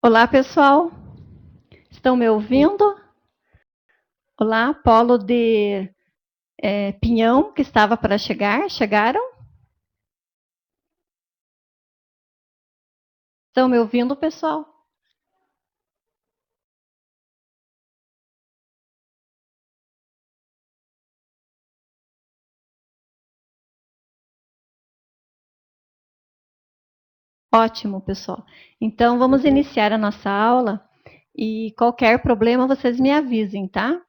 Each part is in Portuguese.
Olá, pessoal. Estão me ouvindo? Olá, Polo de Pinhão, que estava para chegar. Chegaram? Estão me ouvindo, pessoal? Ótimo, pessoal. Então, vamos iniciar a nossa aula e qualquer problema vocês me avisem, tá?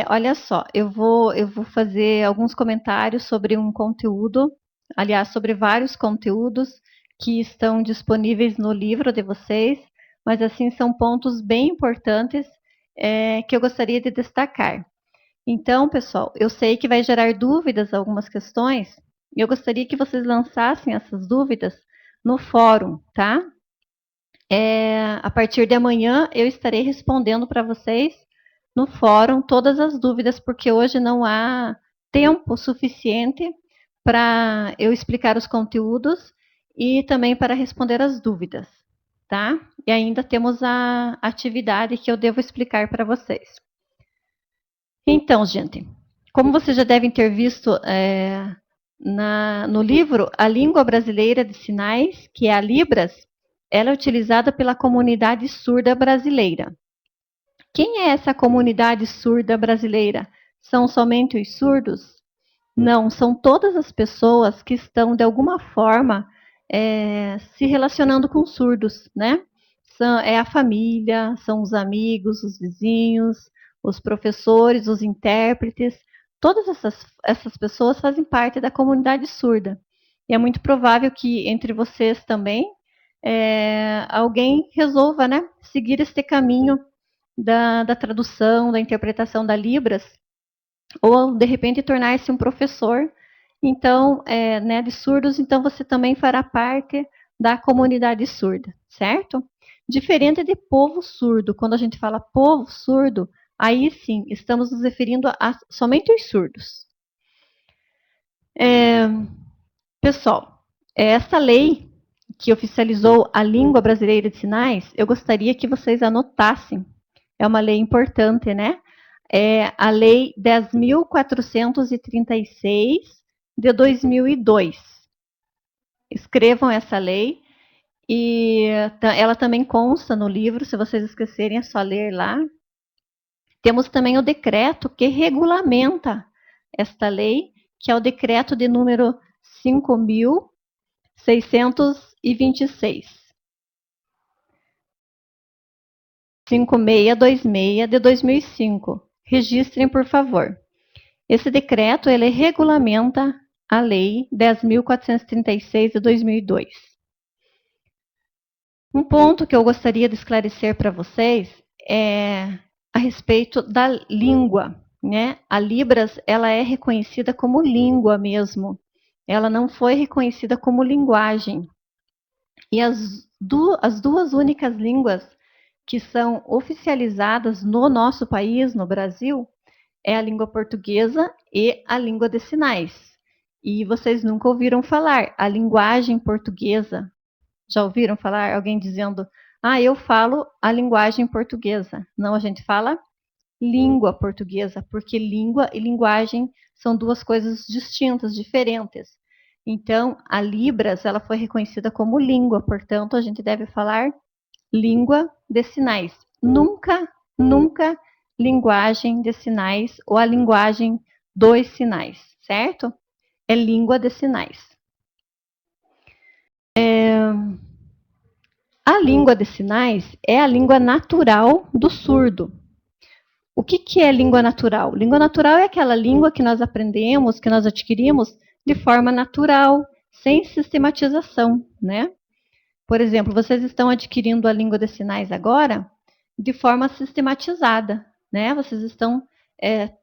Olha só, eu vou fazer alguns comentários sobre um conteúdo, aliás, sobre vários conteúdos que estão disponíveis no livro de vocês, mas assim são pontos bem importantes que eu gostaria de destacar. Então, pessoal, eu sei que vai gerar dúvidas algumas questões, e eu gostaria que vocês lançassem essas dúvidas no fórum, tá? A partir de amanhã eu estarei respondendo para vocês no fórum todas as dúvidas, porque hoje não há tempo suficiente para eu explicar os conteúdos e também para responder as dúvidas, tá? E ainda temos a atividade que eu devo explicar para vocês. Então, gente, como vocês já devem ter visto no livro, a língua brasileira de sinais, que é a Libras, ela é utilizada pela comunidade surda brasileira. Quem é essa comunidade surda brasileira? São somente os surdos? Não, são todas as pessoas que estão, de alguma forma, se relacionando com surdos, né? É a família, são os amigos, os vizinhos, os professores, os intérpretes. Todas essas pessoas fazem parte da comunidade surda. E é muito provável que entre vocês também alguém resolva, né, seguir este caminho da tradução, da interpretação da Libras, ou de repente tornar-se um professor, então, né, de surdos, então você também fará parte da comunidade surda, certo? Diferente de povo surdo, quando a gente fala povo surdo, aí sim, estamos nos referindo a somente os surdos. Pessoal, essa lei que oficializou a língua brasileira de sinais, eu gostaria que vocês anotassem. É uma lei importante, né? É a Lei 10.436 de 2002. Escrevam essa lei e ela também consta no livro, se vocês esquecerem é só ler lá. Temos também o decreto que regulamenta esta lei, que é o decreto de número 5.626. 5626 de 2005. Registrem, por favor. Esse decreto ele regulamenta a Lei 10.436 de 2002. Um ponto que eu gostaria de esclarecer para vocês é a respeito da língua, né? A Libras ela é reconhecida como língua mesmo. Ela não foi reconhecida como linguagem. E as duas únicas línguas que são oficializadas no nosso país, no Brasil, é a língua portuguesa e a língua de sinais. E vocês nunca ouviram falar a linguagem portuguesa? Já ouviram falar alguém dizendo, eu falo a linguagem portuguesa? Não, a gente fala língua portuguesa, porque língua e linguagem são duas coisas distintas, diferentes. Então, a Libras, ela foi reconhecida como língua, portanto, a gente deve falar língua de sinais. Nunca, nunca linguagem de sinais ou a linguagem dos sinais, certo? É língua de sinais. A língua de sinais é a língua natural do surdo. O que é língua natural? Língua natural é aquela língua que nós aprendemos, que nós adquirimos de forma natural, sem sistematização, né? Por exemplo, vocês estão adquirindo a língua de sinais agora de forma sistematizada, né? Vocês estão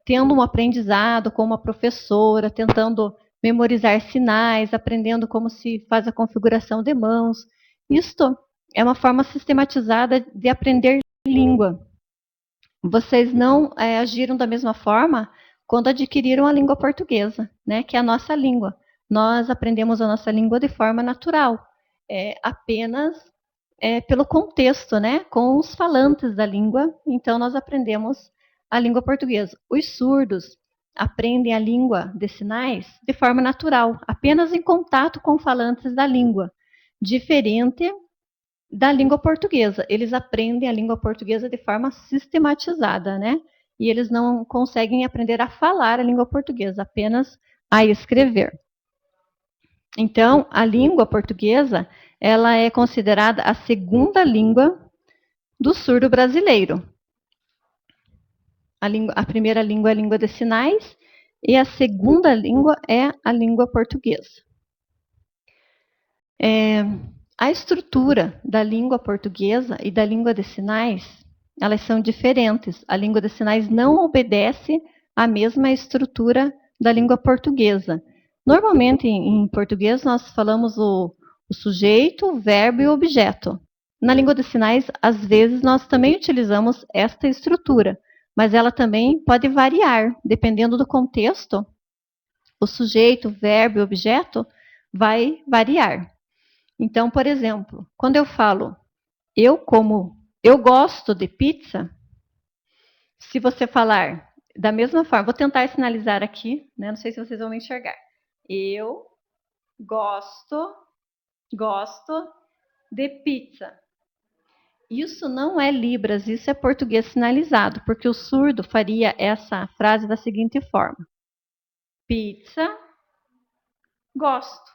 tendo um aprendizado com uma professora, tentando memorizar sinais, aprendendo como se faz a configuração de mãos. Isto é uma forma sistematizada de aprender língua. Vocês não agiram da mesma forma quando adquiriram a língua portuguesa, né? Que é a nossa língua. Nós aprendemos a nossa língua de forma natural, apenas pelo contexto, né, com os falantes da língua. Então, nós aprendemos a língua portuguesa. Os surdos aprendem a língua de sinais de forma natural, apenas em contato com falantes da língua, diferente da língua portuguesa. Eles aprendem a língua portuguesa de forma sistematizada, né? E eles não conseguem aprender a falar a língua portuguesa, apenas a escrever. Então, a língua portuguesa, ela é considerada a segunda língua do surdo brasileiro. A primeira língua é a língua de sinais e a segunda língua é a língua portuguesa. A estrutura da língua portuguesa e da língua de sinais, elas são diferentes. A língua de sinais não obedece à mesma estrutura da língua portuguesa. Normalmente, em português, nós falamos o sujeito, o verbo e o objeto. Na língua de sinais, às vezes, nós também utilizamos esta estrutura, mas ela também pode variar, dependendo do contexto. O sujeito, o verbo e o objeto vai variar. Então, por exemplo, quando eu falo eu gosto de pizza, se você falar da mesma forma, vou tentar sinalizar aqui, né? Não sei se vocês vão me enxergar. Eu gosto de pizza. Isso não é Libras, isso é português sinalizado, porque o surdo faria essa frase da seguinte forma: pizza, gosto.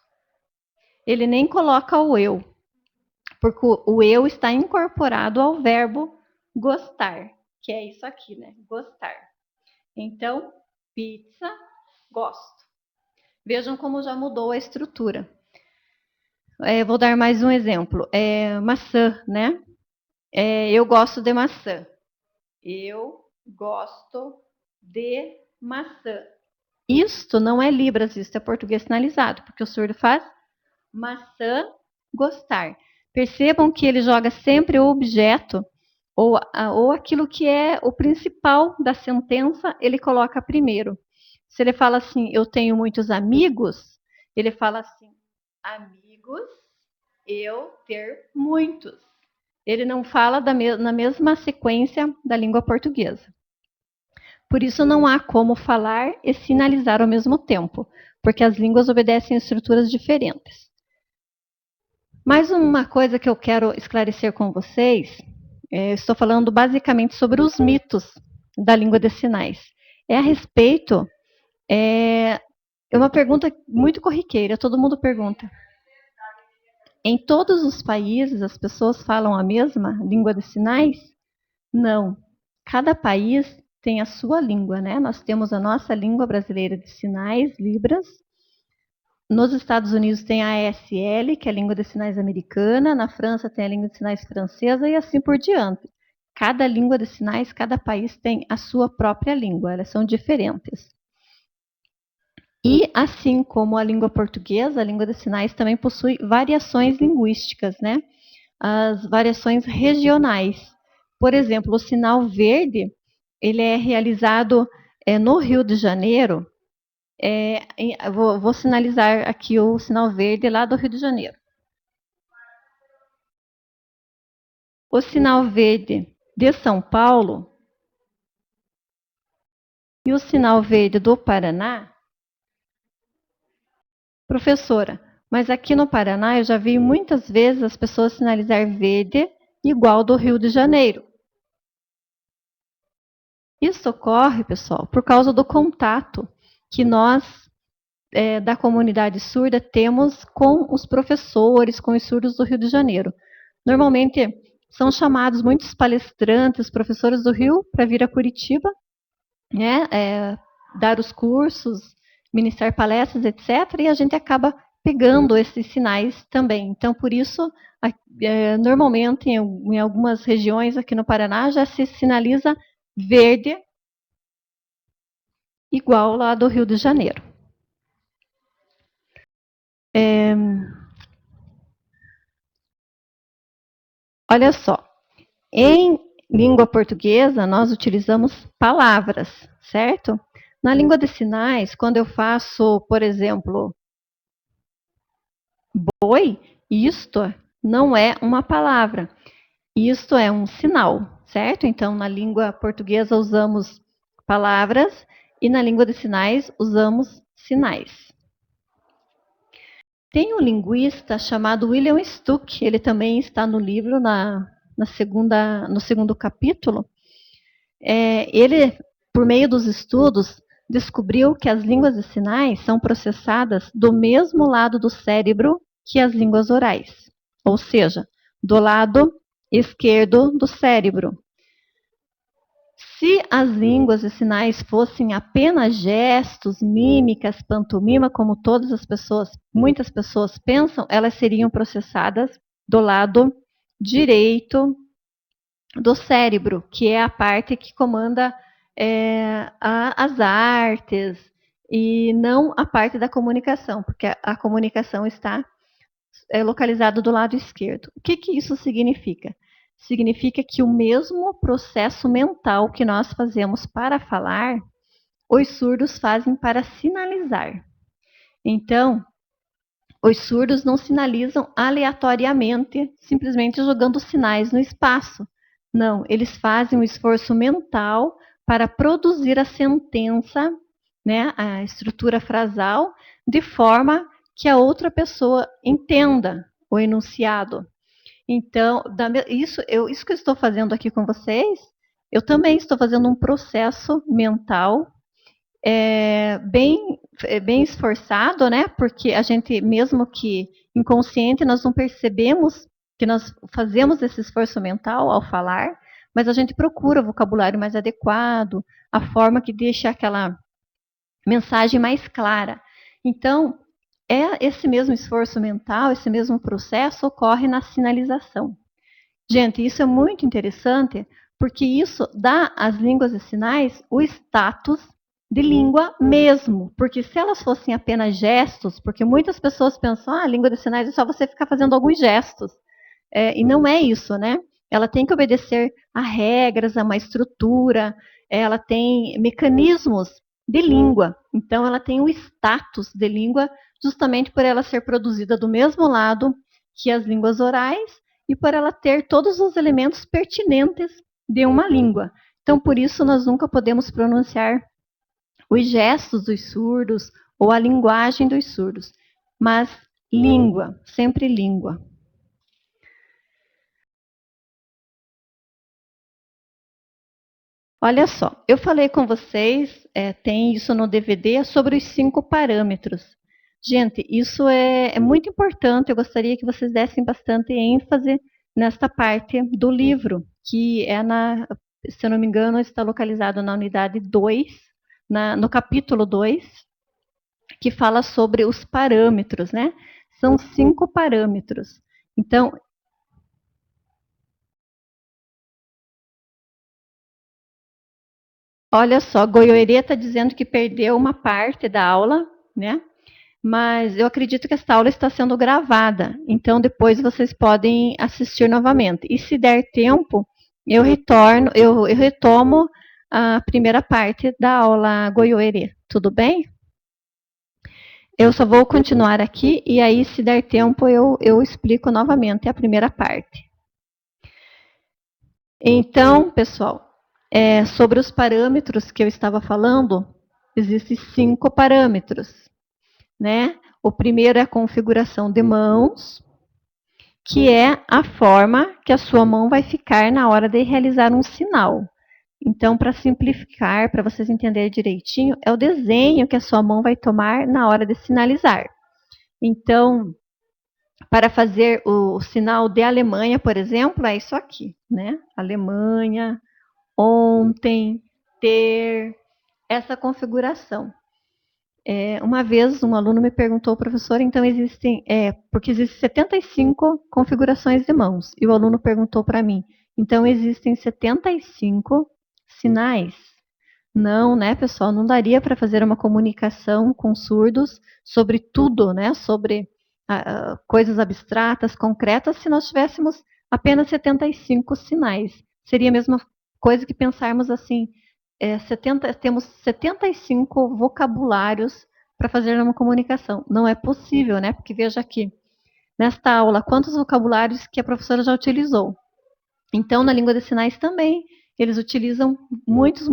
Ele nem coloca o eu, porque o eu está incorporado ao verbo gostar, que é isso aqui, né? Gostar. Então, pizza, gosto. Vejam como já mudou a estrutura. Vou dar mais um exemplo. Maçã, né? Eu gosto de maçã. Eu gosto de maçã. Isto não é Libras, isto é português sinalizado, porque o surdo faz maçã, gostar. Percebam que ele joga sempre o objeto ou aquilo que é o principal da sentença, ele coloca primeiro. Se ele fala assim, eu tenho muitos amigos, ele fala assim, amigos, eu ter muitos. Ele não fala na mesma sequência da língua portuguesa. Por isso não há como falar e sinalizar ao mesmo tempo, porque as línguas obedecem a estruturas diferentes. Mais uma coisa que eu quero esclarecer com vocês, estou falando basicamente sobre os mitos da língua de sinais. A respeito, é uma pergunta muito corriqueira, todo mundo pergunta. Em todos os países as pessoas falam a mesma língua de sinais? Não. Cada país tem a sua língua, né? Nós temos a nossa língua brasileira de sinais, Libras. Nos Estados Unidos tem a ASL, que é a língua de sinais americana. Na França tem a língua de sinais francesa e assim por diante. Cada língua de sinais, cada país tem a sua própria língua, elas são diferentes. E assim como a língua portuguesa, a língua de sinais também possui variações linguísticas, né? As variações regionais. Por exemplo, o sinal verde, ele é realizado no Rio de Janeiro. Vou sinalizar aqui o sinal verde lá do Rio de Janeiro. O sinal verde de São Paulo e o sinal verde do Paraná. Professora, mas aqui no Paraná eu já vi muitas vezes as pessoas sinalizar verde igual do Rio de Janeiro. Isso ocorre, pessoal, por causa do contato que nós, da comunidade surda, temos com os professores, com os surdos do Rio de Janeiro. Normalmente são chamados muitos palestrantes, professores do Rio, para vir a Curitiba, né, dar os cursos, ministrar palestras, etc. E a gente acaba pegando esses sinais também. Então, por isso, normalmente, em algumas regiões aqui no Paraná, já se sinaliza verde igual lá do Rio de Janeiro. Olha só, em língua portuguesa, nós utilizamos palavras, certo? Na língua de sinais, quando eu faço, por exemplo, boi, isto não é uma palavra. Isto é um sinal, certo? Então, na língua portuguesa usamos palavras e na língua de sinais usamos sinais. Tem um linguista chamado William Stuck, ele também está no livro, no segundo capítulo. Ele, por meio dos estudos, descobriu que as línguas de sinais são processadas do mesmo lado do cérebro que as línguas orais, ou seja, do lado esquerdo do cérebro. Se as línguas de sinais fossem apenas gestos, mímicas, pantomima, como muitas pessoas pensam, elas seriam processadas do lado direito do cérebro, que é a parte que comanda as artes e não a parte da comunicação, porque a comunicação está localizada do lado esquerdo. O que isso significa? Significa que o mesmo processo mental que nós fazemos para falar, os surdos fazem para sinalizar. Então, os surdos não sinalizam aleatoriamente, simplesmente jogando sinais no espaço. Não, eles fazem um esforço mental para produzir a sentença, né, a estrutura frasal, de forma que a outra pessoa entenda o enunciado. Então, isso que eu estou fazendo aqui com vocês, eu também estou fazendo um processo mental bem esforçado, né? Porque a gente, mesmo que inconsciente, nós não percebemos que nós fazemos esse esforço mental ao falar, mas a gente procura o vocabulário mais adequado, a forma que deixa aquela mensagem mais clara. Então, esse mesmo esforço mental, esse mesmo processo ocorre na sinalização. Gente, isso é muito interessante, porque isso dá às línguas de sinais o status de língua mesmo. Porque se elas fossem apenas gestos, porque muitas pessoas pensam, a língua de sinais é só você ficar fazendo alguns gestos. E não é isso, né? Ela tem que obedecer a regras, a uma estrutura, ela tem mecanismos de língua. Então, ela tem o status de língua justamente por ela ser produzida do mesmo lado que as línguas orais e por ela ter todos os elementos pertinentes de uma língua. Então, por isso, nós nunca podemos pronunciar os gestos dos surdos ou a linguagem dos surdos, mas língua, sempre língua. Olha só, eu falei com vocês, tem isso no DVD, sobre os 5 parâmetros. Gente, isso é muito importante, eu gostaria que vocês dessem bastante ênfase nesta parte do livro, que se eu não me engano, está localizado na unidade 2, no capítulo 2, que fala sobre os parâmetros, né? São 5 parâmetros. Então, olha só, Goiôerê está dizendo que perdeu uma parte da aula, né? Mas eu acredito que esta aula está sendo gravada, então depois vocês podem assistir novamente. E se der tempo, eu retomo a primeira parte da aula Goiôerê, tudo bem? Eu só vou continuar aqui e aí, se der tempo, eu explico novamente a primeira parte. Então, pessoal, sobre os parâmetros que eu estava falando, existem 5 parâmetros, né? O primeiro é a configuração de mãos, que é a forma que a sua mão vai ficar na hora de realizar um sinal. Então, para simplificar, para vocês entenderem direitinho, é o desenho que a sua mão vai tomar na hora de sinalizar. Então, para fazer o sinal de Alemanha, por exemplo, é isso aqui, né? Alemanha, ontem, ter, essa configuração. Uma vez um aluno me perguntou, professor, então porque existem 75 configurações de mãos, e o aluno perguntou para mim, então existem 75 sinais? Não, né, pessoal, não daria para fazer uma comunicação com surdos sobre tudo, né, sobre coisas abstratas, concretas, se nós tivéssemos apenas 75 sinais. Seria a mesma coisa que pensarmos assim, temos 75 vocabulários para fazer uma comunicação. Não é possível, né? Porque veja aqui, nesta aula quantos vocabulários que a professora já utilizou. Então, na língua de sinais também, eles utilizam muitos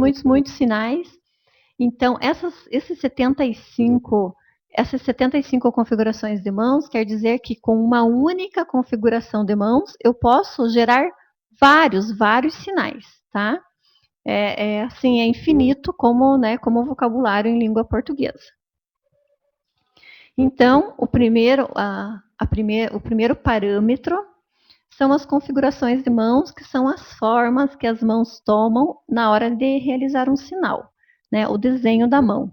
sinais. Então, essas 75 configurações de mãos, quer dizer que com uma única configuração de mãos, eu posso gerar vários sinais, tá? Assim, é infinito como, né, como vocabulário em língua portuguesa. Então, o primeiro parâmetro são as configurações de mãos, que são as formas que as mãos tomam na hora de realizar um sinal, né, o desenho da mão.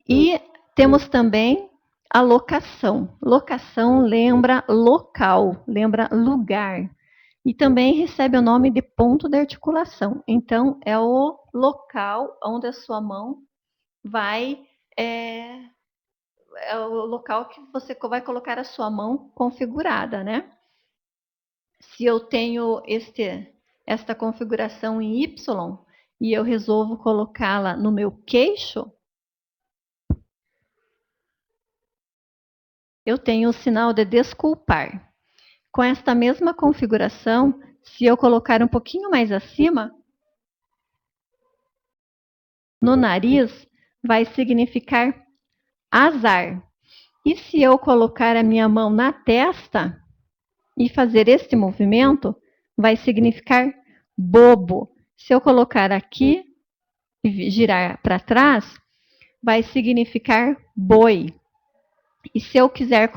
E temos também a locação. Locação lembra local, lembra lugar. E também recebe o nome de ponto de articulação. Então, é o local onde a sua mão vai. É o local que você vai colocar a sua mão configurada, né? Se eu tenho esta configuração em Y e eu resolvo colocá-la no meu queixo, eu tenho o sinal de desculpar. Com esta mesma configuração, se eu colocar um pouquinho mais acima, no nariz, vai significar azar. E se eu colocar a minha mão na testa e fazer este movimento, vai significar bobo. Se eu colocar aqui e girar para trás, vai significar boi. E se eu quiser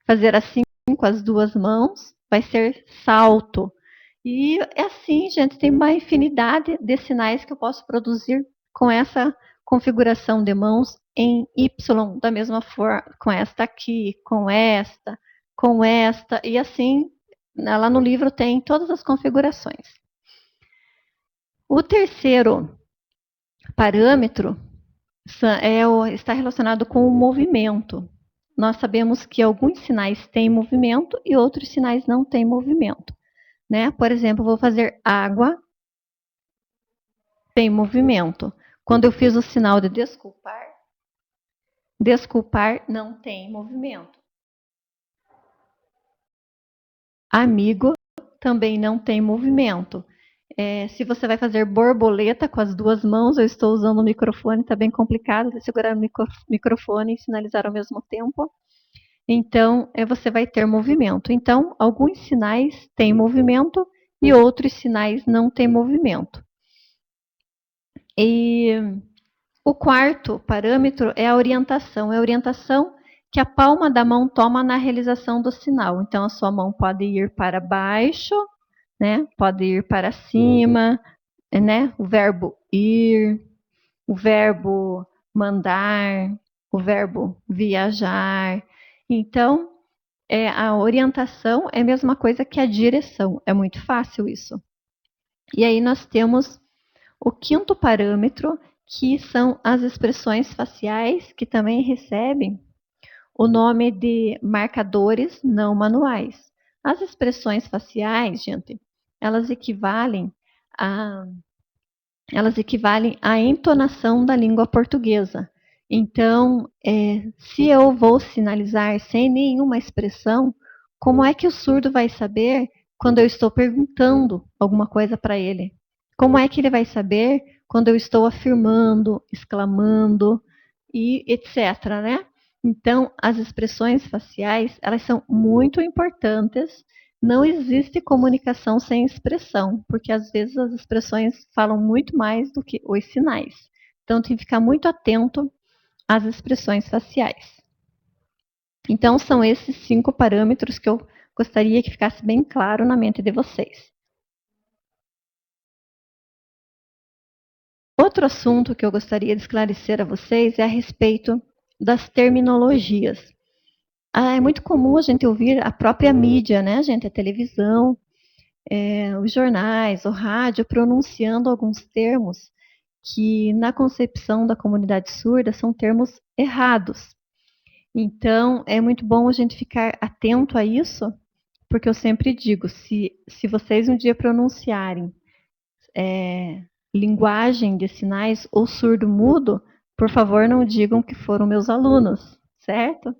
fazer assim com as duas mãos, vai ser salto. E assim, gente, tem uma infinidade de sinais que eu posso produzir com essa configuração de mãos em Y, da mesma forma, com esta aqui, com esta, e assim, lá no livro tem todas as configurações. O terceiro parâmetro está relacionado com o movimento. Nós sabemos que alguns sinais têm movimento e outros sinais não têm movimento. Né? Por exemplo, vou fazer água, tem movimento. Quando eu fiz o sinal de desculpar não tem movimento. Amigo também não tem movimento. Se você vai fazer borboleta com as duas mãos, eu estou usando o microfone, está bem complicado de segurar o microfone e sinalizar ao mesmo tempo. Então, você vai ter movimento. Então, alguns sinais têm movimento e outros sinais não têm movimento. E o quarto parâmetro é a orientação. É a orientação que a palma da mão toma na realização do sinal. Então, a sua mão pode ir para baixo, né? Pode ir para cima, né? O verbo ir, o verbo mandar, o verbo viajar. Então, a orientação é a mesma coisa que a direção. É muito fácil isso. E aí nós temos o quinto parâmetro, que são as expressões faciais, que também recebem o nome de marcadores não manuais. As expressões faciais, gente, elas equivalem à entonação da língua portuguesa. Então, se eu vou sinalizar sem nenhuma expressão, como é que o surdo vai saber quando eu estou perguntando alguma coisa para ele? Como é que ele vai saber quando eu estou afirmando, exclamando e etc, né? Então, as expressões faciais, elas são muito importantes. Não existe comunicação sem expressão, porque às vezes as expressões falam muito mais do que os sinais. Então, tem que ficar muito atento às expressões faciais. Então, são esses 5 parâmetros que eu gostaria que ficasse bem claro na mente de vocês. Outro assunto que eu gostaria de esclarecer a vocês é a respeito das terminologias. É muito comum a gente ouvir a própria mídia, né, gente? A televisão, os jornais, o rádio, pronunciando alguns termos que, na concepção da comunidade surda, são termos errados. Então, é muito bom a gente ficar atento a isso, porque eu sempre digo, se vocês um dia pronunciarem linguagem de sinais ou surdo-mudo, por favor, não digam que foram meus alunos, certo?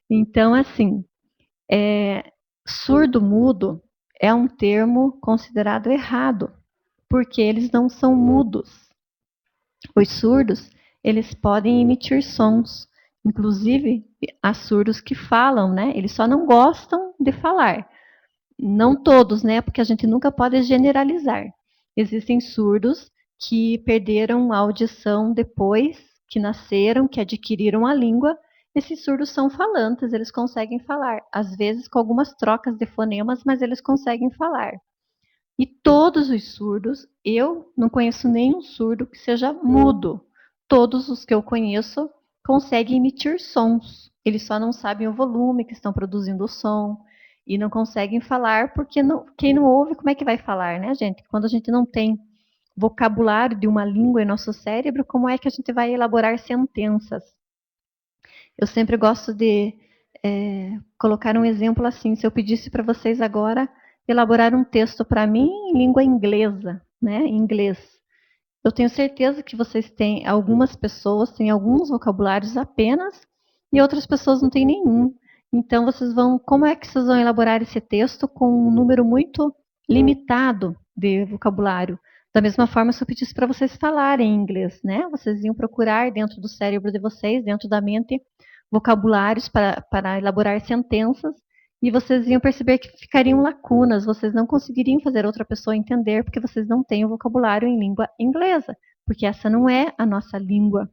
Então, assim, Surdo-mudo é um termo considerado errado, porque eles não são mudos. Os surdos, eles podem emitir sons. Inclusive, há surdos que falam, né? Eles só não gostam de falar. Não todos, né? Porque a gente nunca pode generalizar. Existem surdos que perderam a audição depois que nasceram, que adquiriram a língua. Esses surdos são falantes, eles conseguem falar, às vezes com algumas trocas de fonemas, mas eles conseguem falar. E todos os surdos, eu não conheço nenhum surdo que seja mudo. Todos os que eu conheço conseguem emitir sons. Eles só não sabem o volume que estão produzindo o som e não conseguem falar porque quem não ouve, como é que vai falar, né, gente? Quando a gente não tem vocabulário de uma língua em nosso cérebro, como é que a gente vai elaborar sentenças? Eu sempre gosto de colocar um exemplo assim. Se eu pedisse para vocês agora elaborar um texto para mim em língua inglesa, né, em inglês, eu tenho certeza que vocês têm, algumas pessoas têm alguns vocabulários apenas e outras pessoas não têm nenhum. Então, como é que vocês vão elaborar esse texto com um número muito limitado de vocabulário? Da mesma forma, se eu pedisse para vocês falarem inglês, né? Vocês iam procurar dentro do cérebro de vocês, dentro da mente, vocabulários para elaborar sentenças e vocês iam perceber que ficariam lacunas, vocês não conseguiriam fazer outra pessoa entender porque vocês não têm o vocabulário em língua inglesa, porque essa não é a nossa língua,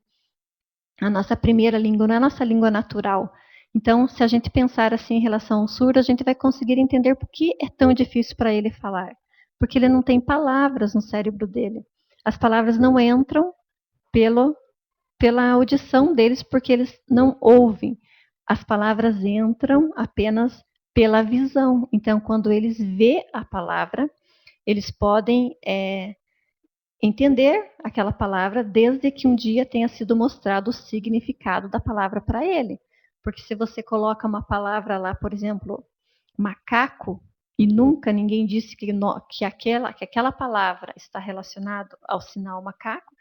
a nossa primeira língua, não é a nossa língua natural. Então, se a gente pensar assim em relação ao surdo, a gente vai conseguir entender por que é tão difícil para ele falar. Porque ele não tem palavras no cérebro dele. As palavras não entram pela audição deles, porque eles não ouvem. As palavras entram apenas pela visão. Então, quando eles vê a palavra, eles podem entender aquela palavra desde que um dia tenha sido mostrado o significado da palavra para ele. Porque se você coloca uma palavra lá, por exemplo, macaco, e nunca ninguém disse que aquela palavra está relacionada ao sinal macaco,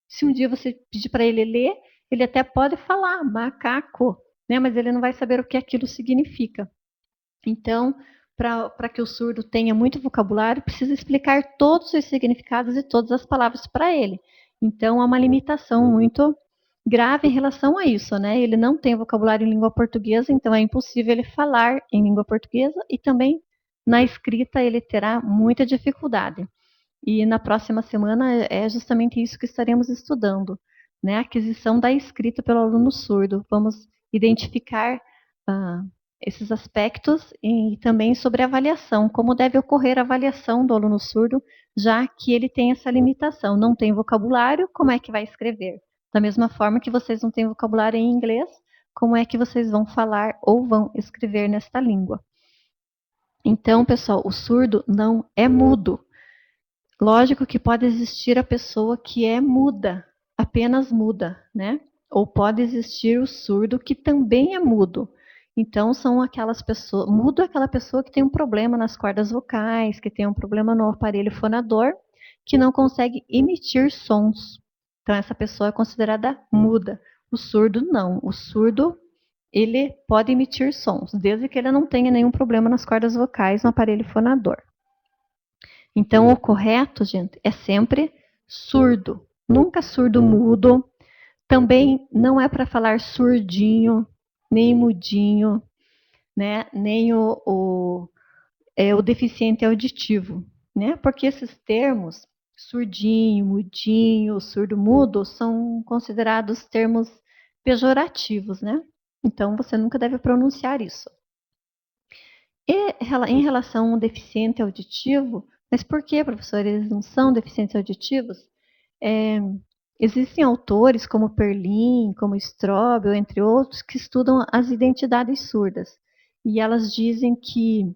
se um dia você pedir para ele ler, ele até pode falar macaco, né? Mas ele não vai saber o que aquilo significa. Então, para que o surdo tenha muito vocabulário, precisa explicar todos os significados e todas as palavras para ele. Então, há uma limitação muito grave em relação a isso, né? Ele não tem vocabulário em língua portuguesa, então é impossível ele falar em língua portuguesa e também na escrita ele terá muita dificuldade. E na próxima semana é justamente isso que estaremos estudando, né? A aquisição da escrita pelo aluno surdo. Vamos identificar esses aspectos e também sobre a avaliação, como deve ocorrer a avaliação do aluno surdo, já que ele tem essa limitação, não tem vocabulário, como é que vai escrever? Da mesma forma que vocês não têm vocabulário em inglês, como é que vocês vão falar ou vão escrever nesta língua? Então, pessoal, o surdo não é mudo. Lógico que pode existir a pessoa que é muda, apenas muda, né? Ou pode existir o surdo que também é mudo. Então, são aquelas pessoas. Mudo é aquela pessoa que tem um problema nas cordas vocais, que tem um problema no aparelho fonador, que não consegue emitir sons. Então, essa pessoa é considerada muda. O surdo, não. O surdo, ele pode emitir sons, desde que ele não tenha nenhum problema nas cordas vocais no aparelho fonador. Então, o correto, gente, é sempre surdo, nunca surdo-mudo. Também não é para falar surdinho, nem mudinho, né? Nem o deficiente auditivo, né? Porque esses termos, surdinho, mudinho, surdo-mudo, são considerados termos pejorativos, né? Então, você nunca deve pronunciar isso. E em relação ao deficiente auditivo, mas por que, professor, eles não são deficientes auditivos? Existem autores como Perlin, como Strobel, entre outros, que estudam as identidades surdas. E elas dizem que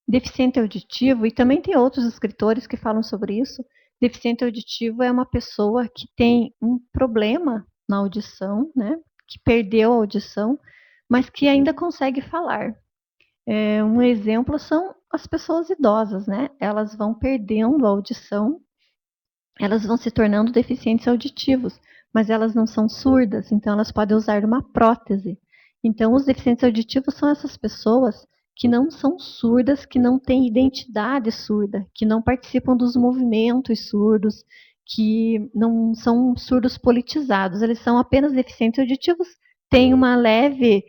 deficiente auditivo, e também tem outros escritores que falam sobre isso, deficiente auditivo é uma pessoa que tem um problema na audição, né? Que perdeu a audição, mas que ainda consegue falar. Um exemplo são as pessoas idosas, né? Elas vão perdendo a audição, elas vão se tornando deficientes auditivos, mas elas não são surdas, então elas podem usar uma prótese. Então, os deficientes auditivos são essas pessoas que não são surdas, que não têm identidade surda, que não participam dos movimentos surdos, que não são surdos politizados, eles são apenas deficientes auditivos, têm uma leve,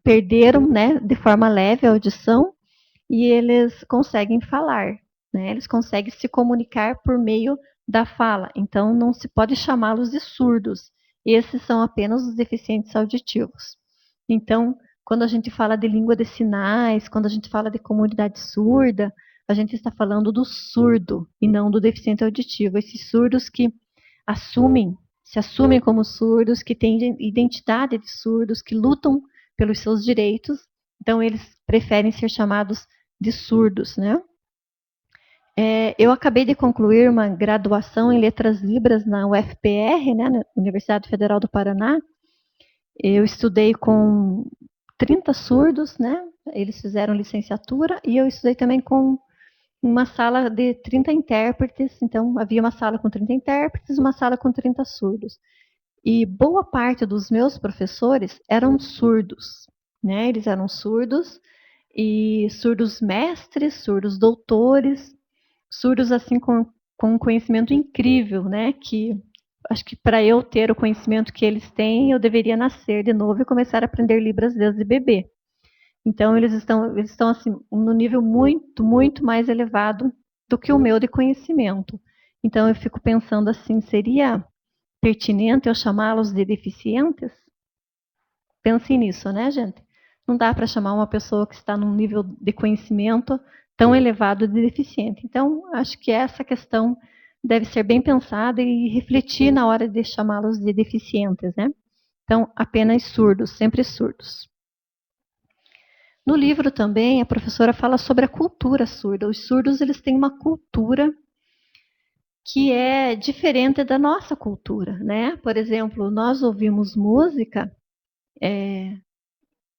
perderam, né, de forma leve a audição, e eles conseguem falar, né? Eles conseguem se comunicar por meio da fala. Então, não se pode chamá-los de surdos. Esses são apenas os deficientes auditivos. Então, quando a gente fala de língua de sinais, quando a gente fala de comunidade surda, a gente está falando do surdo e não do deficiente auditivo. Esses surdos que se assumem como surdos, que têm identidade de surdos, que lutam pelos seus direitos. Então, eles preferem ser chamados de surdos, né? Eu acabei de concluir uma graduação em Letras Libras na UFPR, né, na Universidade Federal do Paraná. Eu estudei com 30 surdos, né? Eles fizeram licenciatura e eu estudei também com uma sala de 30 intérpretes. Então, havia uma sala com 30 intérpretes, uma sala com 30 surdos. E boa parte dos meus professores eram surdos, né? Eles eram surdos e surdos mestres, surdos doutores, surdos assim com um conhecimento incrível, né? Que acho que para eu ter o conhecimento que eles têm, eu deveria nascer de novo e começar a aprender Libras desde bebê. Então eles estão assim no nível muito, muito mais elevado do que o meu de conhecimento. Então eu fico pensando assim, seria pertinente eu chamá-los de deficientes? Pensem nisso, né, gente? Não dá para chamar uma pessoa que está num nível de conhecimento tão elevado de deficiente. Então, acho que essa questão deve ser bem pensada e refletir na hora de chamá-los de deficientes, né? Então, apenas surdos, sempre surdos. No livro também, a professora fala sobre a cultura surda. Os surdos, eles têm uma cultura que é diferente da nossa cultura, né? Por exemplo, nós ouvimos música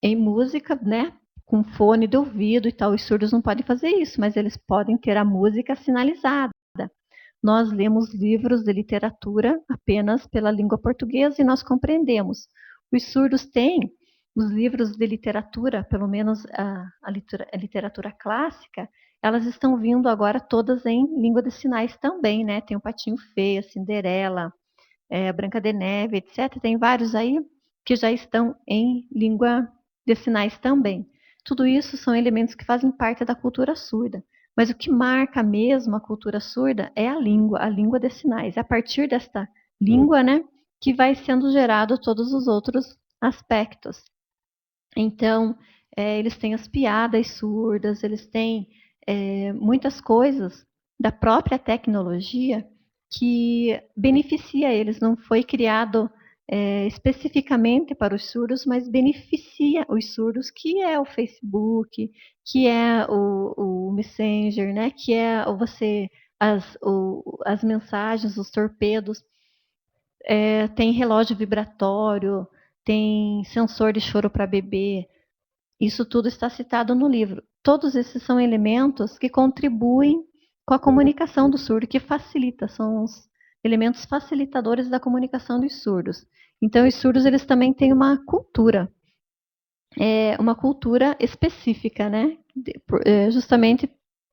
em música, né? Com fone de ouvido e tal. Os surdos não podem fazer isso, mas eles podem ter a música sinalizada. Nós lemos livros de literatura apenas pela língua portuguesa e nós compreendemos. Os surdos têm os livros de literatura, pelo menos a literatura clássica, elas estão vindo agora todas em língua de sinais também, né? Tem o Patinho Feio, a Cinderela, a Branca de Neve, etc. Tem vários aí que já estão em língua de sinais também. Tudo isso são elementos que fazem parte da cultura surda. Mas o que marca mesmo a cultura surda é a língua de sinais. É a partir desta língua, né, que vai sendo gerado todos os outros aspectos. Então, eles têm as piadas surdas, eles têm muitas coisas da própria tecnologia que beneficia eles. Não foi criado especificamente para os surdos, mas beneficia os surdos, que é o Facebook, que é o Messenger, né? Que é as mensagens, os torpedos. Tem relógio vibratório, tem sensor de choro para bebê. Isso tudo está citado no livro. Todos esses são elementos que contribuem com a comunicação do surdo, que facilita, são os elementos facilitadores da comunicação dos surdos. Então, os surdos eles também têm uma cultura específica, né? Justamente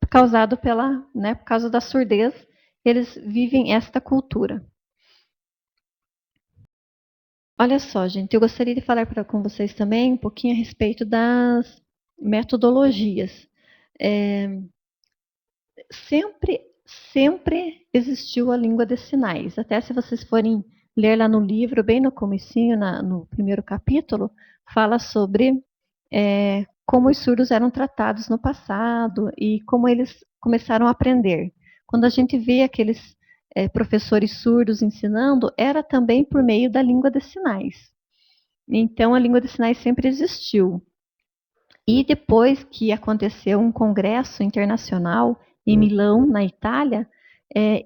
causado por causa da surdez, eles vivem esta cultura. Olha só, gente, eu gostaria de falar com vocês também um pouquinho a respeito das metodologias. Sempre, sempre existiu a língua de sinais. Até se vocês forem ler lá no livro, bem no comecinho, no primeiro capítulo, fala sobre como os surdos eram tratados no passado e como eles começaram a aprender. Quando a gente vê aqueles professores surdos ensinando, era também por meio da língua de sinais. Então, a língua de sinais sempre existiu. E depois que aconteceu um congresso internacional em Milão, na Itália,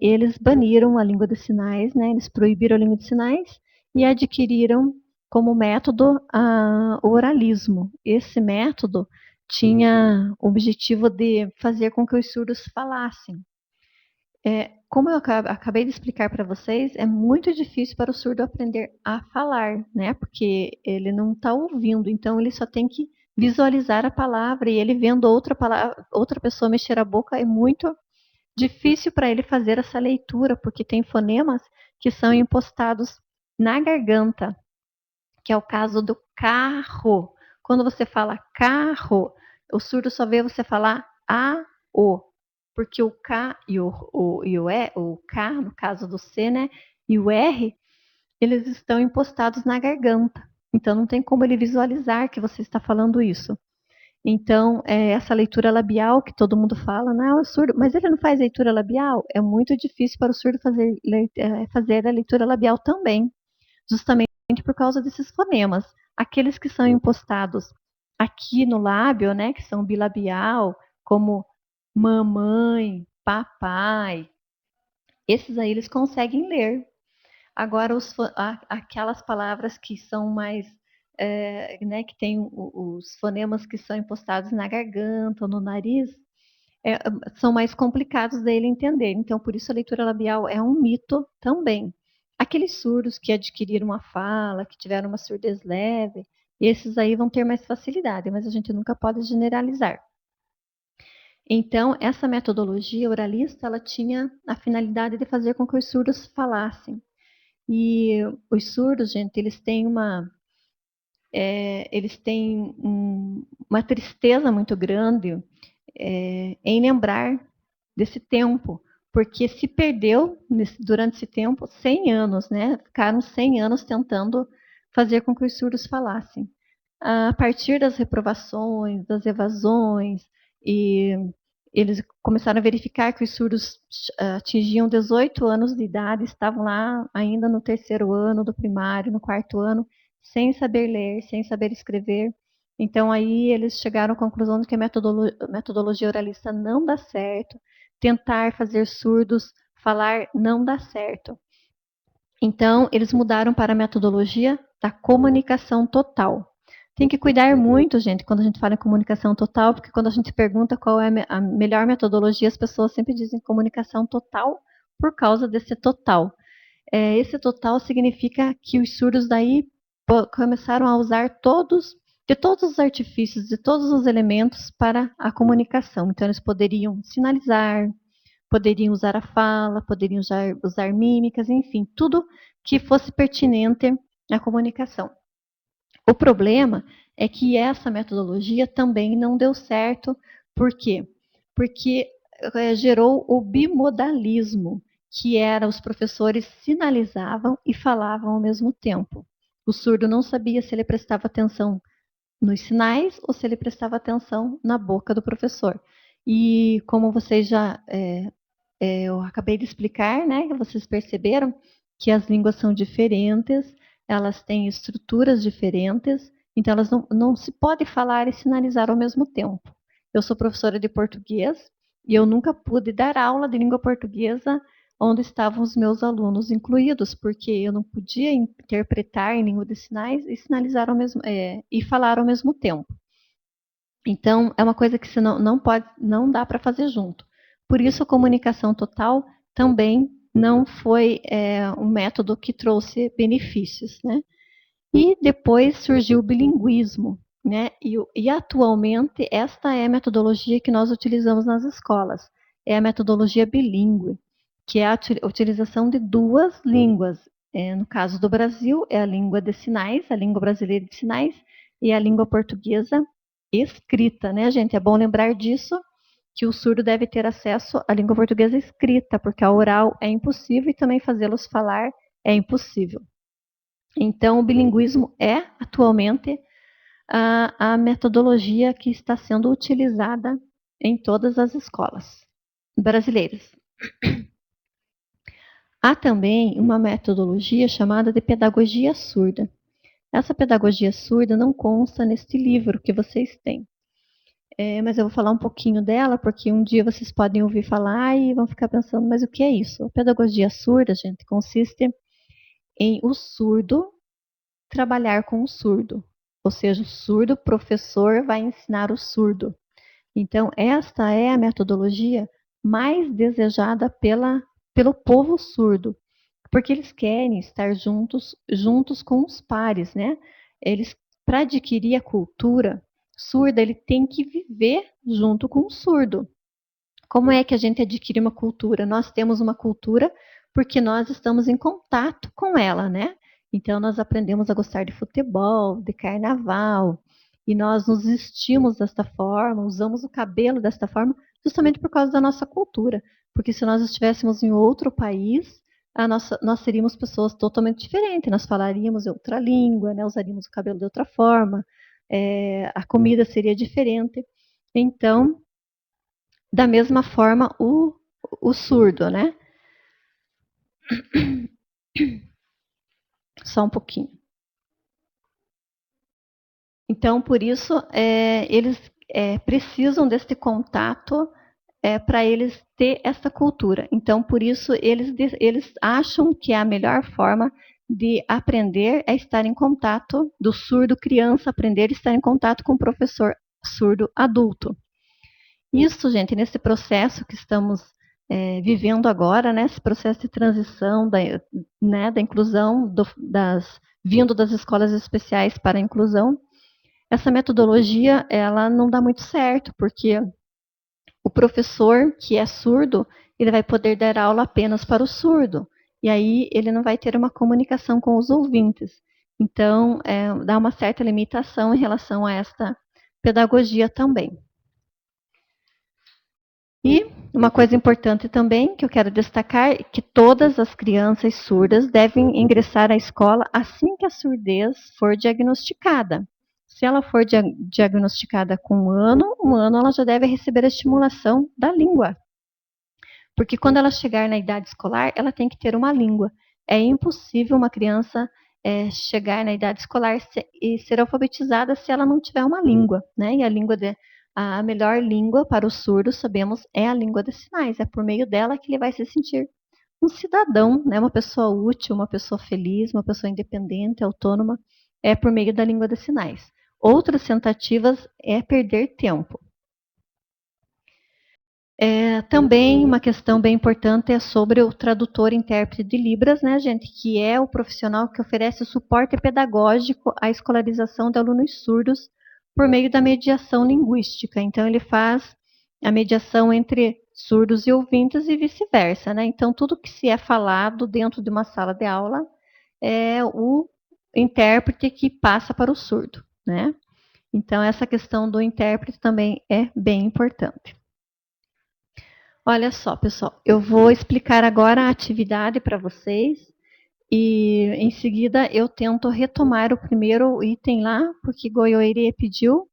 eles baniram a língua de sinais, né? Eles proibiram a língua de sinais e adquiriram como método o oralismo. Esse método tinha o objetivo de fazer com que os surdos falassem. Como eu acabei de explicar para vocês, é muito difícil para o surdo aprender a falar, né? Porque ele não está ouvindo, então ele só tem que visualizar a palavra, e ele vendo outra palavra, outra pessoa mexer a boca, é muito difícil para ele fazer essa leitura, porque tem fonemas que são impostados na garganta, que é o caso do carro. Quando você fala carro, o surdo só vê você falar a, o, porque o K e o K, no caso do C, né, e o R, eles estão impostados na garganta. Então não tem como ele visualizar que você está falando isso. Então, essa leitura labial que todo mundo fala, não, é surdo, mas ele não faz leitura labial? É muito difícil para o surdo fazer a leitura labial também, justamente por causa desses fonemas. Aqueles que são impostados aqui no lábio, né, que são bilabial, como mamãe, papai, esses aí eles conseguem ler. Agora, aquelas palavras que são mais, né, que tem os fonemas que são impostados na garganta ou no nariz, é, são mais complicados dele entender. Então, por isso a leitura labial é um mito também. Aqueles surdos que adquiriram a fala, que tiveram uma surdez leve, esses aí vão ter mais facilidade, mas a gente nunca pode generalizar. Então, essa metodologia oralista, ela tinha a finalidade de fazer com que os surdos falassem. E os surdos, gente, eles têm uma tristeza muito grande em lembrar desse tempo, porque se perdeu durante esse tempo 100 anos, né? Ficaram 100 anos tentando fazer com que os surdos falassem. A partir das reprovações, das evasões, e eles começaram a verificar que os surdos atingiam 18 anos de idade, estavam lá ainda no terceiro ano do primário, no quarto ano, sem saber ler, sem saber escrever. Então aí eles chegaram à conclusão de que a metodologia oralista não dá certo, tentar fazer surdos falar não dá certo. Então eles mudaram para a metodologia da comunicação total. Tem que cuidar muito, gente, quando a gente fala em comunicação total, porque quando a gente pergunta qual é a melhor metodologia, as pessoas sempre dizem comunicação total por causa desse total. Esse total significa que os surdos daí começaram a usar todos os artifícios, de todos os elementos para a comunicação. Então, eles poderiam sinalizar, poderiam usar a fala, poderiam usar mímicas, enfim, tudo que fosse pertinente à comunicação. O problema é que essa metodologia também não deu certo. Por quê? Porque gerou o bimodalismo, que era os professores sinalizavam e falavam ao mesmo tempo. O surdo não sabia se ele prestava atenção nos sinais ou se ele prestava atenção na boca do professor. E como vocês já eu acabei de explicar, né, que vocês perceberam que as línguas são diferentes, elas têm estruturas diferentes, então elas não se pode falar e sinalizar ao mesmo tempo. Eu sou professora de português e eu nunca pude dar aula de língua portuguesa onde estavam os meus alunos incluídos, porque eu não podia interpretar em língua de sinais e sinalizar ao mesmo e falar ao mesmo tempo. Então, é uma coisa que você não dá para fazer junto. Por isso, a comunicação total também não foi um método que trouxe benefícios, né? E depois surgiu o bilinguismo, né? E atualmente esta é a metodologia que nós utilizamos nas escolas. É a metodologia bilíngue, que é a utilização de duas línguas. No caso do Brasil, é a língua de sinais, a língua brasileira de sinais, e a língua portuguesa escrita, né, gente? É bom lembrar disso, que o surdo deve ter acesso à língua portuguesa escrita, porque a oral é impossível e também fazê-los falar é impossível. Então, o bilinguismo é, atualmente, a metodologia que está sendo utilizada em todas as escolas brasileiras. Há também uma metodologia chamada de pedagogia surda. Essa pedagogia surda não consta neste livro que vocês têm. Mas eu vou falar um pouquinho dela, porque um dia vocês podem ouvir falar e vão ficar pensando, mas o que é isso? A pedagogia surda, gente, consiste em o surdo trabalhar com o surdo. Ou seja, o surdo professor vai ensinar o surdo. Então, esta é a metodologia mais desejada pelo povo surdo, porque eles querem estar juntos com os pares, né? Eles, para adquirir a cultura, surda, ele tem que viver junto com o surdo. Como é que a gente adquire uma cultura? Nós temos uma cultura porque nós estamos em contato com ela, né? Então, nós aprendemos a gostar de futebol, de carnaval, e nós nos vestimos desta forma, usamos o cabelo desta forma, justamente por causa da nossa cultura. Porque se nós estivéssemos em outro país, nós seríamos pessoas totalmente diferentes, nós falaríamos outra língua, né? Usaríamos o cabelo de outra forma, a comida seria diferente. Então, da mesma forma, o surdo, né? Só um pouquinho. Então, por isso, eles precisam desse contato para eles ter essa cultura. Então, por isso, eles acham que a melhor forma de aprender é estar em contato, do surdo criança aprender a estar em contato com o professor surdo adulto. Isso, gente, nesse processo que estamos vivendo agora, né, esse processo de transição da inclusão, vindo das escolas especiais para a inclusão, essa metodologia, ela não dá muito certo, porque o professor que é surdo, ele vai poder dar aula apenas para o surdo, e aí ele não vai ter uma comunicação com os ouvintes. Então, dá uma certa limitação em relação a esta pedagogia também. E uma coisa importante também que eu quero destacar é que todas as crianças surdas devem ingressar à escola assim que a surdez for diagnosticada. Se ela for diagnosticada com um ano ela já deve receber a estimulação da língua. Porque quando ela chegar na idade escolar, ela tem que ter uma língua. É impossível uma criança chegar na idade escolar e ser alfabetizada se ela não tiver uma língua, né? E a melhor língua para o surdo, sabemos, é a língua de sinais. É por meio dela que ele vai se sentir um cidadão, né? Uma pessoa útil, uma pessoa feliz, uma pessoa independente, autônoma. É por meio da língua de sinais. Outras tentativas é perder tempo. Também uma questão bem importante é sobre o tradutor e intérprete de Libras, né, gente, que é o profissional que oferece o suporte pedagógico à escolarização de alunos surdos por meio da mediação linguística. Então, ele faz a mediação entre surdos e ouvintes e vice-versa, né? Então, tudo que se é falado dentro de uma sala de aula é o intérprete que passa para o surdo, né? Então, essa questão do intérprete também é bem importante. Olha só, pessoal, eu vou explicar agora a atividade para vocês e em seguida eu tento retomar o primeiro item lá, porque Goiôerê pediu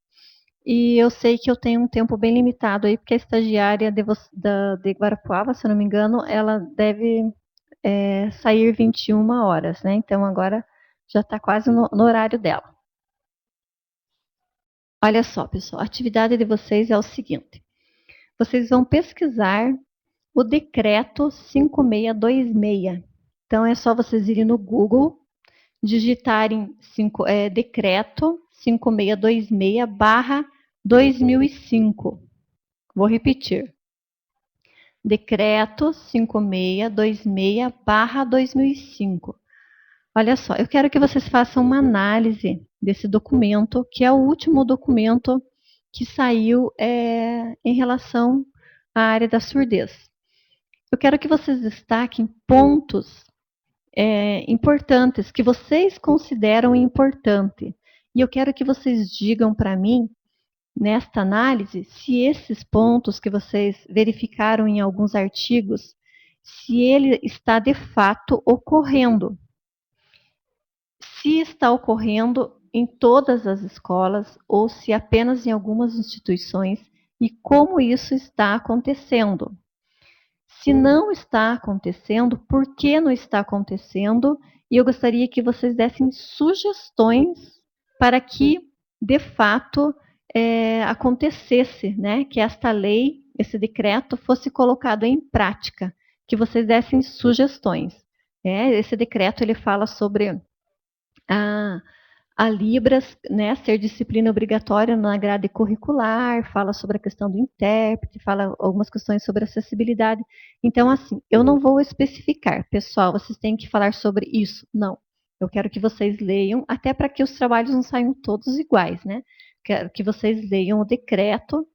e eu sei que eu tenho um tempo bem limitado aí, porque a estagiária de Guarapuava, se eu não me engano, ela deve sair 21 horas, né? Então agora já está quase no horário dela. Olha só, pessoal, a atividade de vocês é o seguinte: vocês vão pesquisar o decreto 5626. Então, é só vocês irem no Google, digitarem decreto 5626/2005. Vou repetir. Decreto 5626/2005. Olha só, eu quero que vocês façam uma análise desse documento, que é o último documento que saiu em relação à área da surdez. Eu quero que vocês destaquem pontos importantes que vocês consideram importante. E eu quero que vocês digam para mim, nesta análise, se esses pontos que vocês verificaram em alguns artigos, se ele está de fato ocorrendo. Se está ocorrendo em todas as escolas ou se apenas em algumas instituições e como isso está acontecendo. Se não está acontecendo, por que não está acontecendo? E eu gostaria que vocês dessem sugestões para que, de fato, acontecesse, né? Que esta lei, esse decreto, fosse colocado em prática, que vocês dessem sugestões. Esse decreto ele fala sobre a Libras, né, ser disciplina obrigatória na grade curricular, fala sobre a questão do intérprete, fala algumas questões sobre acessibilidade. Então, assim, eu não vou especificar, pessoal, vocês têm que falar sobre isso. Não. Eu quero que vocês leiam, até para que os trabalhos não saiam todos iguais, né? quero que vocês leiam o decreto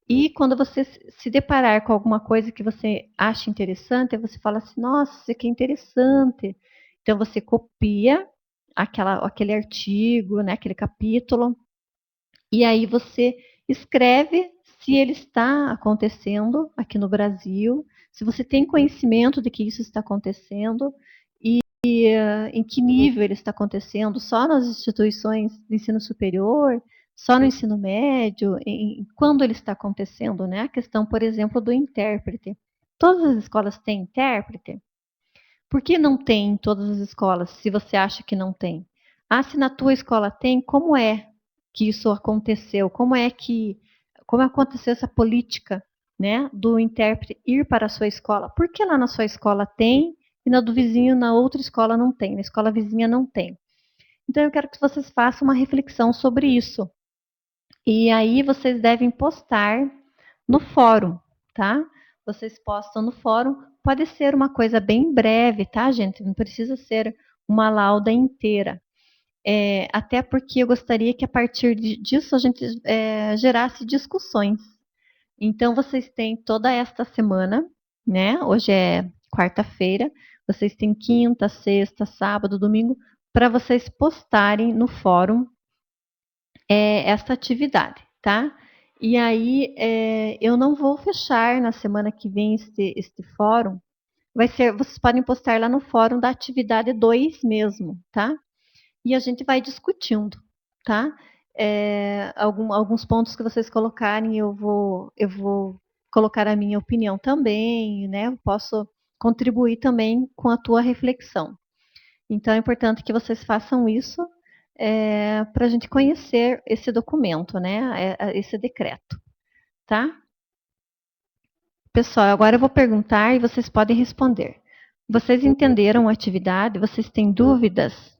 e quando você se deparar com alguma coisa que você acha interessante, você fala assim, nossa, isso aqui é interessante. Então você copia aquele artigo, né, aquele capítulo, e aí você escreve se ele está acontecendo aqui no Brasil, se você tem conhecimento de que isso está acontecendo e em que nível ele está acontecendo, só nas instituições de ensino superior, só no ensino médio, quando ele está acontecendo, né? A questão, por exemplo, do intérprete. Todas as escolas têm intérprete? Por que não tem em todas as escolas, se você acha que não tem? Ah, se na tua escola tem, como é que isso aconteceu? Como aconteceu essa política, né, do intérprete ir para a sua escola? Por que lá na sua escola tem e na do vizinho, na outra escola não tem, na escola vizinha não tem? Então eu quero que vocês façam uma reflexão sobre isso. E aí vocês devem postar no fórum, tá? Vocês postam no fórum, pode ser uma coisa bem breve, tá, gente? Não precisa ser uma lauda inteira. Até porque eu gostaria que a partir disso a gente gerasse discussões. Então vocês têm toda esta semana, né? Hoje é quarta-feira, vocês têm quinta, sexta, sábado, domingo, para vocês postarem no fórum esta atividade, tá? E aí, eu não vou fechar na semana que vem este fórum. Vocês podem postar lá no fórum da atividade 2 mesmo, tá? E a gente vai discutindo, tá? Alguns pontos que vocês colocarem, eu vou colocar a minha opinião também, né? Eu posso contribuir também com a tua reflexão. Então é importante que vocês façam isso para a gente conhecer esse documento, né? Esse decreto, tá? Pessoal, agora eu vou perguntar e vocês podem responder. Vocês entenderam a atividade? Vocês têm dúvidas?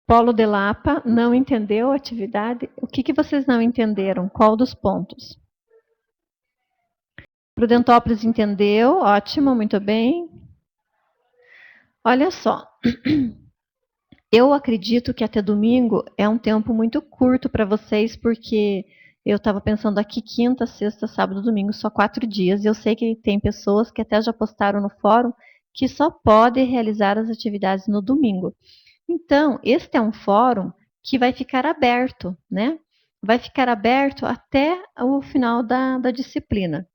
Polo de Lapa não entendeu a atividade? O que vocês não entenderam? Qual dos pontos? Prudentópolis entendeu? Ótimo, muito bem. Olha só, eu acredito que até domingo é um tempo muito curto para vocês, porque eu estava pensando aqui quinta, sexta, sábado, domingo, só 4 dias. E eu sei que tem pessoas que até já postaram no fórum que só podem realizar as atividades no domingo. Então, este é um fórum que vai ficar aberto, né? Vai ficar aberto até o final da disciplina.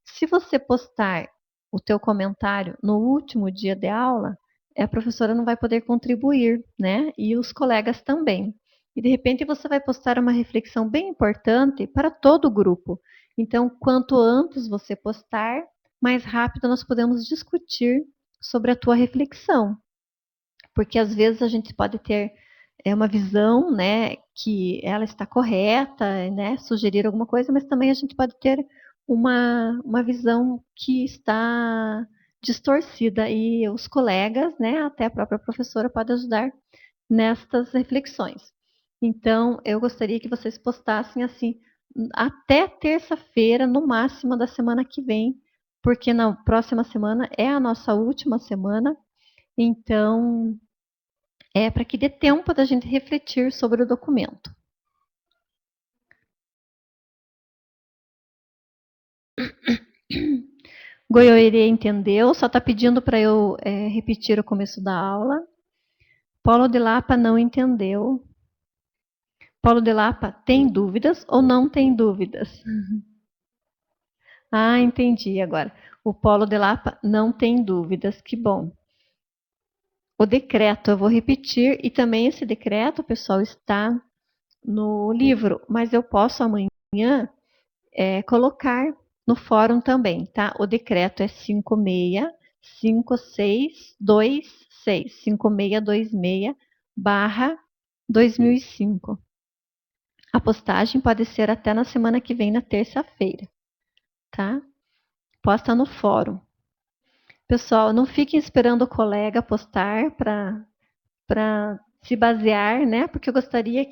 Se você postar o teu comentário no último dia de aula, a professora não vai poder contribuir, né? E os colegas também. E de repente você vai postar uma reflexão bem importante para todo o grupo. Então, quanto antes você postar, mais rápido nós podemos discutir sobre a tua reflexão. Porque às vezes a gente pode ter uma visão, né, que ela está correta, né, sugerir alguma coisa, mas também a gente pode ter uma visão que está distorcida e os colegas, né, até a própria professora pode ajudar nestas reflexões. Então, eu gostaria que vocês postassem assim até terça-feira, no máximo da semana que vem, porque na próxima semana é a nossa última semana. Então, para que dê tempo da gente refletir sobre o documento. Goiôerê entendeu, só está pedindo para eu repetir o começo da aula. Polo de Lapa não entendeu. Polo de Lapa tem dúvidas ou não tem dúvidas? Ah, entendi agora. O Polo de Lapa não tem dúvidas, que bom. O decreto, eu vou repetir, e também esse decreto, pessoal, está no livro, mas eu posso amanhã colocar no fórum também, tá? O decreto é 5626/2005. A postagem pode ser até na semana que vem, na terça-feira, tá? Posta no fórum. Pessoal, não fiquem esperando o colega postar para se basear, né? Porque eu gostaria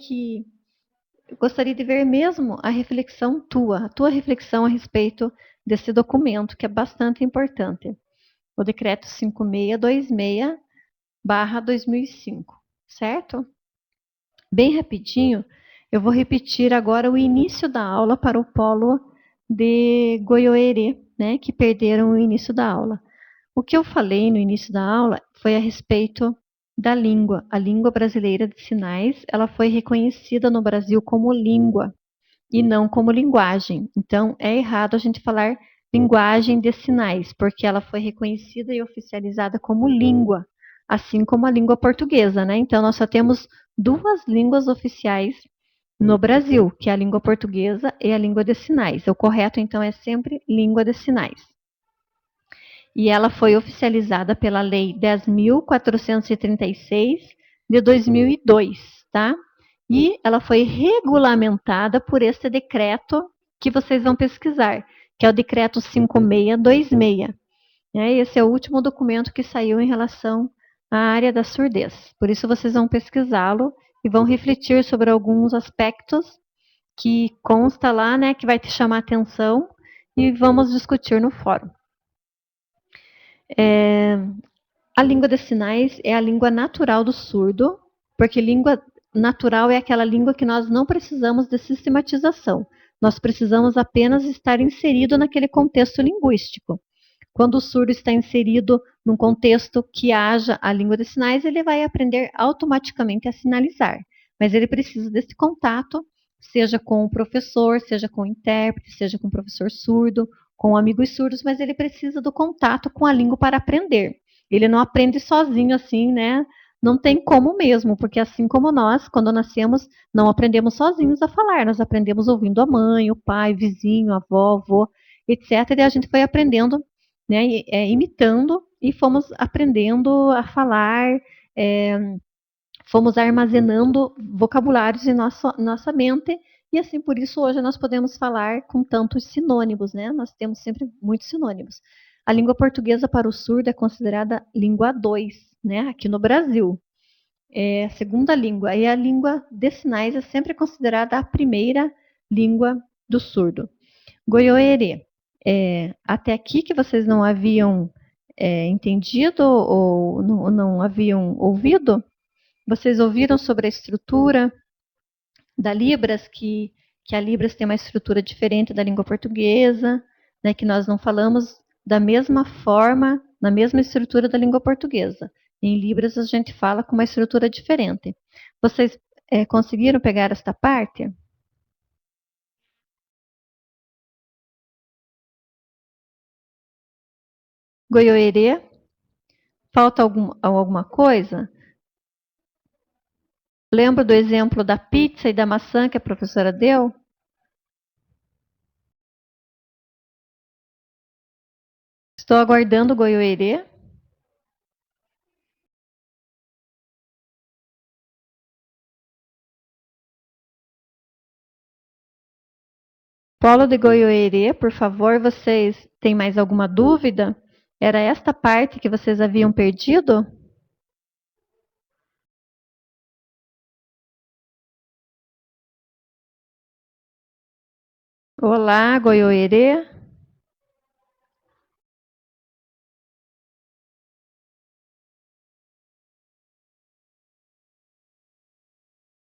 de ver mesmo a reflexão tua, a tua reflexão a respeito desse documento, que é bastante importante. O decreto 5626/2005, certo? Bem rapidinho, eu vou repetir agora o início da aula para o polo de Goiôerê, né, que perderam o início da aula. O que eu falei no início da aula foi a respeito da língua. A língua brasileira de sinais, ela foi reconhecida no Brasil como língua e não como linguagem. Então, é errado a gente falar linguagem de sinais, porque ela foi reconhecida e oficializada como língua, assim como a língua portuguesa, né? Então, nós só temos duas línguas oficiais no Brasil, que é a língua portuguesa e a língua de sinais. O correto, então, é sempre língua de sinais. E ela foi oficializada pela Lei 10.436 de 2002, tá? E ela foi regulamentada por esse decreto que vocês vão pesquisar, que é o decreto 5626. Esse é o último documento que saiu em relação à área da surdez. Por isso vocês vão pesquisá-lo e vão refletir sobre alguns aspectos que consta lá, né, que vai te chamar a atenção e vamos discutir no fórum. A língua de sinais é a língua natural do surdo, porque língua natural é aquela língua que nós não precisamos de sistematização. Nós precisamos apenas estar inserido naquele contexto linguístico. Quando o surdo está inserido num contexto que haja a língua de sinais, ele vai aprender automaticamente a sinalizar. Mas ele precisa desse contato, seja com o professor, seja com o intérprete, seja com o professor surdo, com amigos surdos, mas ele precisa do contato com a língua para aprender. Ele não aprende sozinho assim, né? Não tem como mesmo, porque assim como nós, quando nascemos, não aprendemos sozinhos a falar, nós aprendemos ouvindo a mãe, o pai, o vizinho, a avó, avô, etc. E a gente foi aprendendo, né, imitando e fomos aprendendo a falar, fomos armazenando vocabulários em nossa mente, e assim por isso hoje nós podemos falar com tantos sinônimos, né? Nós temos sempre muitos sinônimos. A língua portuguesa para o surdo é considerada língua 2, né? Aqui no Brasil. É a segunda língua. E a língua de sinais é sempre considerada a primeira língua do surdo. Goiôerê. Até aqui que vocês não haviam entendido ou não haviam ouvido? Vocês ouviram sobre a estrutura da Libras, que a Libras tem uma estrutura diferente da língua portuguesa, né, que nós não falamos da mesma forma, na mesma estrutura da língua portuguesa. Em Libras a gente fala com uma estrutura diferente. Vocês conseguiram pegar esta parte? Goiôerê? Falta alguma coisa? Lembra do exemplo da pizza e da maçã que a professora deu? Estou aguardando o Goiôerê. Polo de Goiôerê, por favor, vocês têm mais alguma dúvida? Era esta parte que vocês haviam perdido? Olá, Goiôerê.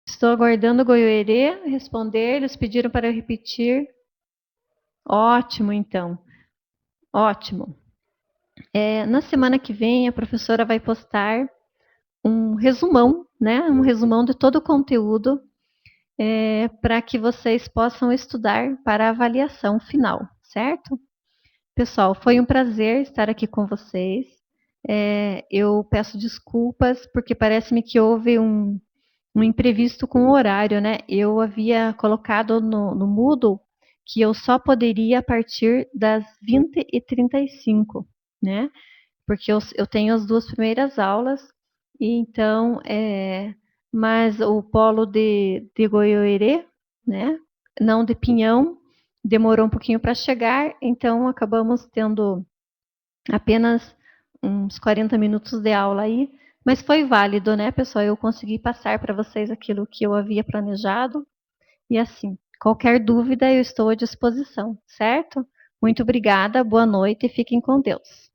Estou aguardando o Goiôerê responder. Eles pediram para eu repetir. Ótimo, então. Ótimo. Na semana que vem, a professora vai postar um resumão, né? Um resumão de todo o conteúdo para que vocês possam estudar para a avaliação final, certo? Pessoal, foi um prazer estar aqui com vocês. Eu peço desculpas porque parece-me que houve um imprevisto com o horário, né? Eu havia colocado no Moodle que eu só poderia a partir das 20h35, né? Porque eu tenho as duas primeiras aulas, e então, mas o polo de Goiôerê, né? Não de Pinhão, demorou um pouquinho para chegar, então acabamos tendo apenas uns 40 minutos de aula aí, mas foi válido, né, pessoal? Eu consegui passar para vocês aquilo que eu havia planejado. E assim, qualquer dúvida eu estou à disposição, certo? Muito obrigada, boa noite e fiquem com Deus.